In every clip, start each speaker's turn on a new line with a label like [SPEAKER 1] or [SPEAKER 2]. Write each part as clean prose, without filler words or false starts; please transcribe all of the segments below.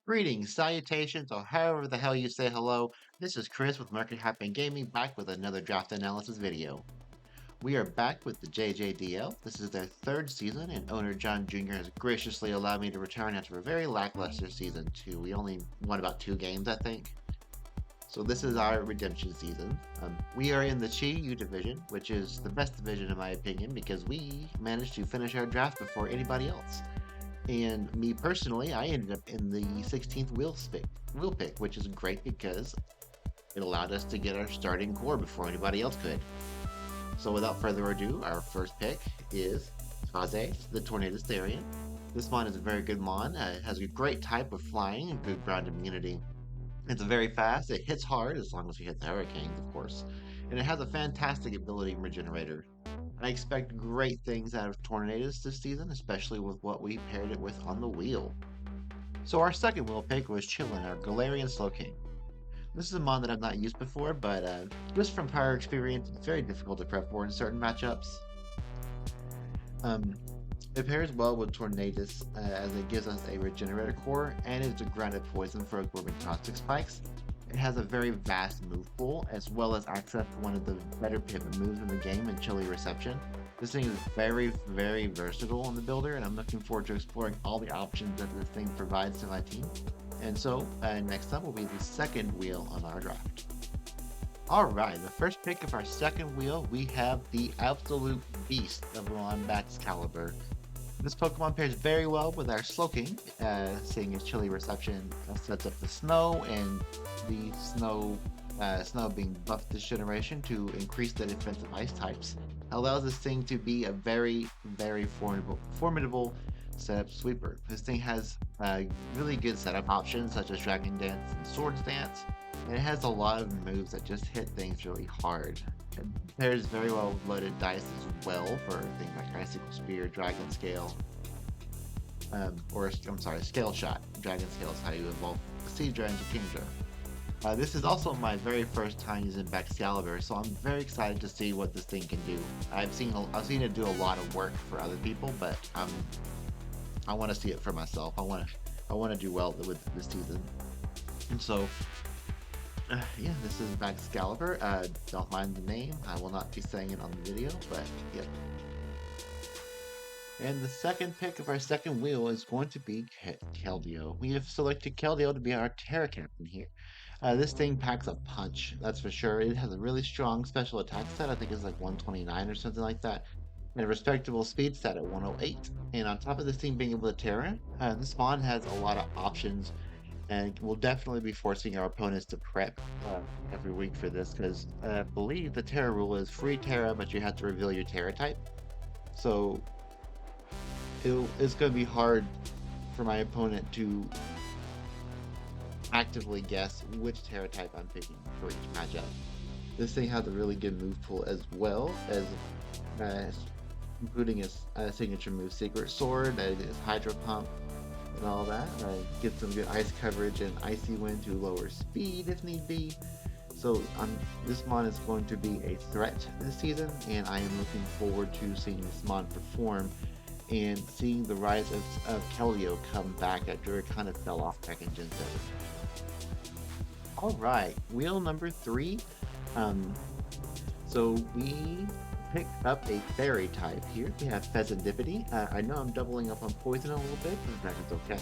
[SPEAKER 1] Greetings, salutations, or however the hell you say hello. This is Chris with Market Happen Gaming back with another draft analysis video. We are back with the JJDL. This is their third season, and owner John Jr. has graciously allowed me to return after a very lackluster season 2. We only won about 2 games, I think. So this is our redemption season. We are in the Chi U division, which is the best division in my opinion because we managed to finish our draft before anybody else. And me personally, I ended up in the 16th wheel pick, which is great because it allowed us to get our starting core before anybody else could. So without further ado, our first pick is Kaze, the Tornado Therian. This mon is a very good mon. It has a great type of flying and good ground immunity. It's very fast, it hits hard as long as you hit the hurricanes, of course. And it has a fantastic ability regenerator. I expect great things out of Tornadoes this season, especially with what we paired it with on the wheel. So our second wheel pick was Chillin, our Galarian Slowking. This is a mon that I've not used before, but just from prior experience, it's very difficult to prep for in certain matchups. Um, it pairs well with Tornadus as it gives us a Regenerator core and is a grounded poison for absorbing Caustic Spikes. It has a very vast move pool, as well as access to one of the better pivot moves in the game in Chilly Reception. This thing is very, very versatile in the builder, and I'm looking forward to exploring all the options that this thing provides to my team. And so, next up will be the second wheel on our draft. Alright, the first pick of our second wheel, we have the absolute beast of Wombat's Caliber. This Pokemon pairs very well with our Slowking, seeing as Chilly Reception sets up the snow, and the snow being buffed this generation to increase the defensive ice types allows this thing to be a very, very formidable setup sweeper. This thing has really good setup options such as Dragon Dance and Swords Dance, and it has a lot of moves that just hit things really hard. It pairs very well with loaded dice as well for things like Icicle Spear, Dragon Scale, Scale Shot. Dragon Scale is how you evolve Seadra into Kingdra. This is also my very first time using Excalibur, so I'm very excited to see what this thing can do. I've seen it do a lot of work for other people, but I want to see it for myself. I want to do well with this season, and so. Yeah, this is Excalibur. Don't mind the name. I will not be saying it on the video, but yeah. And the second pick of our second wheel is going to be Keldeo. We have selected Keldeo to be our Terra Captain here. This thing packs a punch, that's for sure. It has a really strong special attack stat. I think it's like 129 or something like that. And a respectable speed stat at 108. And on top of this thing being able to Terra, this spawn has a lot of options, and we'll definitely be forcing our opponents to prep every week for this, because I believe the Terra rule is free Terra, but you have to reveal your Terra type. So it's going to be hard for my opponent to actively guess which Terra type I'm picking for each matchup. This thing has a really good move pool as well, as including its signature move Secret Sword, its Hydro Pump, and all that. Get some good ice coverage and Icy Wind to lower speed if need be. So this mon is going to be a threat this season, and I am looking forward to seeing this mon perform and seeing the rise of Keldeo come back after it kind of fell off back in Gen 7. Alright, wheel number 3. So we picked up a fairy type here. We have Pheasantipity. I know I'm doubling up on poison a little bit, but that is okay.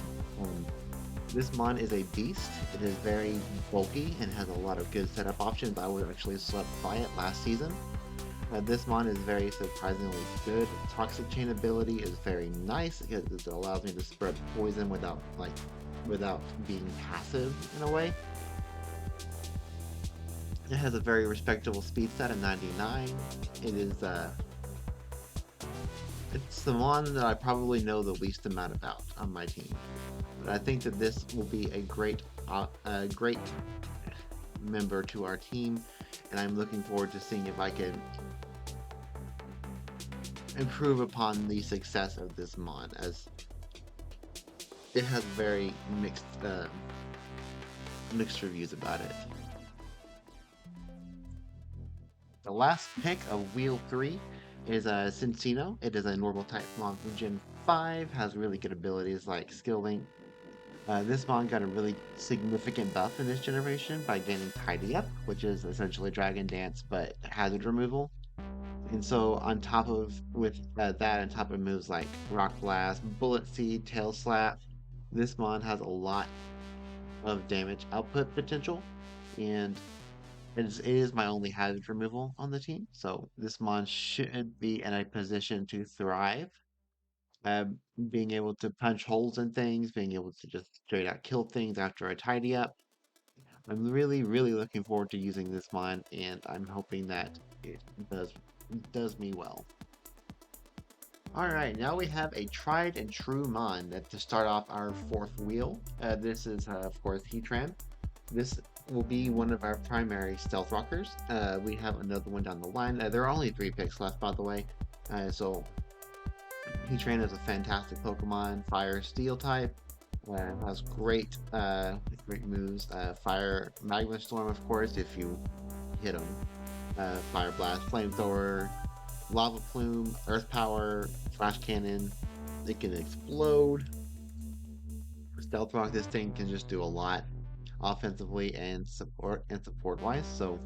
[SPEAKER 1] This mon is a beast. It is very bulky and has a lot of good setup options. I would actually slept by it last season. This mon is very surprisingly good. Toxic Chain ability is very nice because it allows me to spread poison without being passive in a way. It has a very respectable speed stat of 99. It is it's the one that I probably know the least amount about on my team. But I think that this will be a great member to our team, and I'm looking forward to seeing if I can improve upon the success of this mon, as it has very mixed reviews about it. The last pick of Wheel 3 is Cincino. It is a normal type mon from Gen 5, has really good abilities like Skill Link, This mon got a really significant buff in this generation by gaining Tidy Up, which is essentially Dragon Dance but hazard removal. And so that on top of moves like Rock Blast, Bullet Seed, Tail Slap, this mon has a lot of damage output potential, and it is my only hazard removal on the team. So this mon should be in a position to thrive. Uh, Being able to punch holes in things, being able to just straight out kill things after I tidy up. I'm really, really looking forward to using this mon, and I'm hoping that it does me well. All right, now we have a tried and true mon that to start off our fourth wheel. This is, of course, Heatran. This will be one of our primary stealth rockers. We have another one down the line. There are only 3 picks left, by the way. So Heatran is a fantastic Pokemon, Fire Steel type. Has great moves. Fire Magma Storm, of course, if you hit him. Fire Blast, Flamethrower, Lava Plume, Earth Power, Flash Cannon. It can explode. Stealth Rock, this thing can just do a lot offensively and support wise. So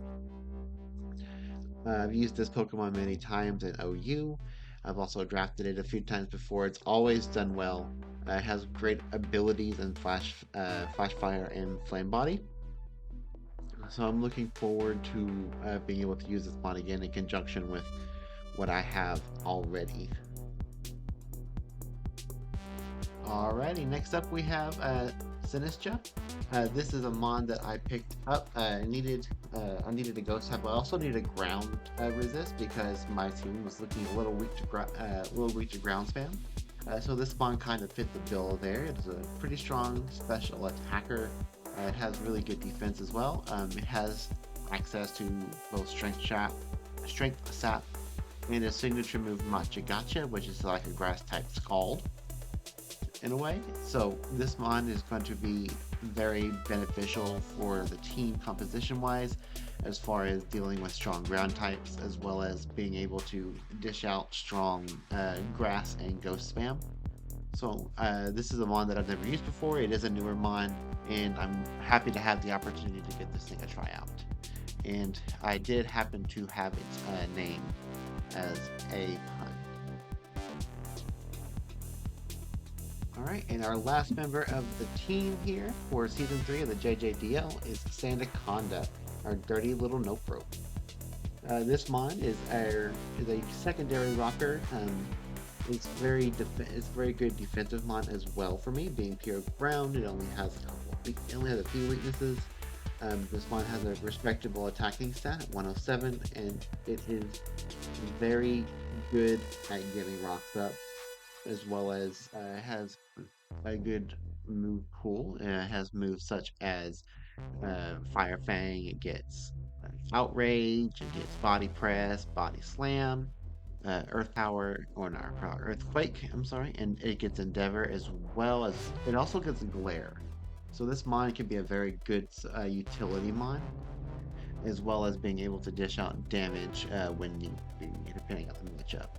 [SPEAKER 1] I've used this Pokemon many times in OU. I've also drafted it a few times before. It's always done well. It has great abilities in Flash Fire, and Flame Body. So I'm looking forward to being able to use this mod again in conjunction with what I have already. Alrighty, next up we have Sinistra. This is a mon that I picked up. I needed a ghost type. I also needed a ground resist because my team was looking a little weak to ground spam. So this mon kind of fit the bill there. It's a pretty strong special attacker. It has really good defense as well. It has access to both Strength Sap, and a signature move Matcha Gotcha, which is like a grass type Scald in a way. So this mon is going to be very beneficial for the team composition wise, as far as dealing with strong ground types, as well as being able to dish out strong grass and ghost spam. So this is a mon that I've never used before. It is a newer mon, and I'm happy to have the opportunity to get this thing a try out. And I did happen to have its name as a pun. Alright, and our last member of the team here for Season 3 of the JJDL is Sandaconda, our dirty little nope rope. This mon is a secondary rocker. It's very good defensive mon as well for me, being pure ground. It only has a few weaknesses. This mon has a respectable attacking stat at 107, and it is very good at getting rocks up, as well as has a good move pool. It has moves such as Fire Fang. It gets Outrage. It gets Body Press, Body Slam, Earth Power, or not Earthquake. I'm sorry, and it gets Endeavor, as well as it also gets Glare. So this mon can be a very good utility mon, as well as being able to dish out damage when need be, depending on the matchup.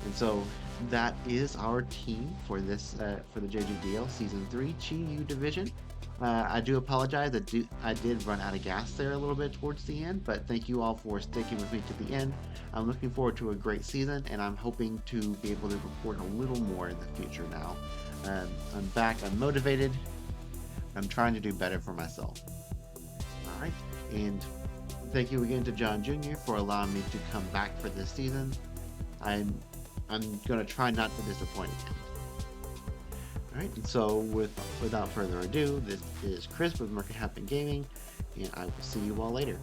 [SPEAKER 1] And so that is our team for this for the JJDL Season 3 Chi-Yu Division. I do apologize. I did run out of gas there a little bit towards the end, but thank you all for sticking with me to the end. I'm looking forward to a great season, and I'm hoping to be able to report a little more in the future now. I'm back. I'm motivated. I'm trying to do better for myself. All right, and thank you again to John Jr. for allowing me to come back for this season. I'm going to try not to disappoint again. Alright, and so without further ado, this is Chris with Market Happen Gaming, and I will see you all later.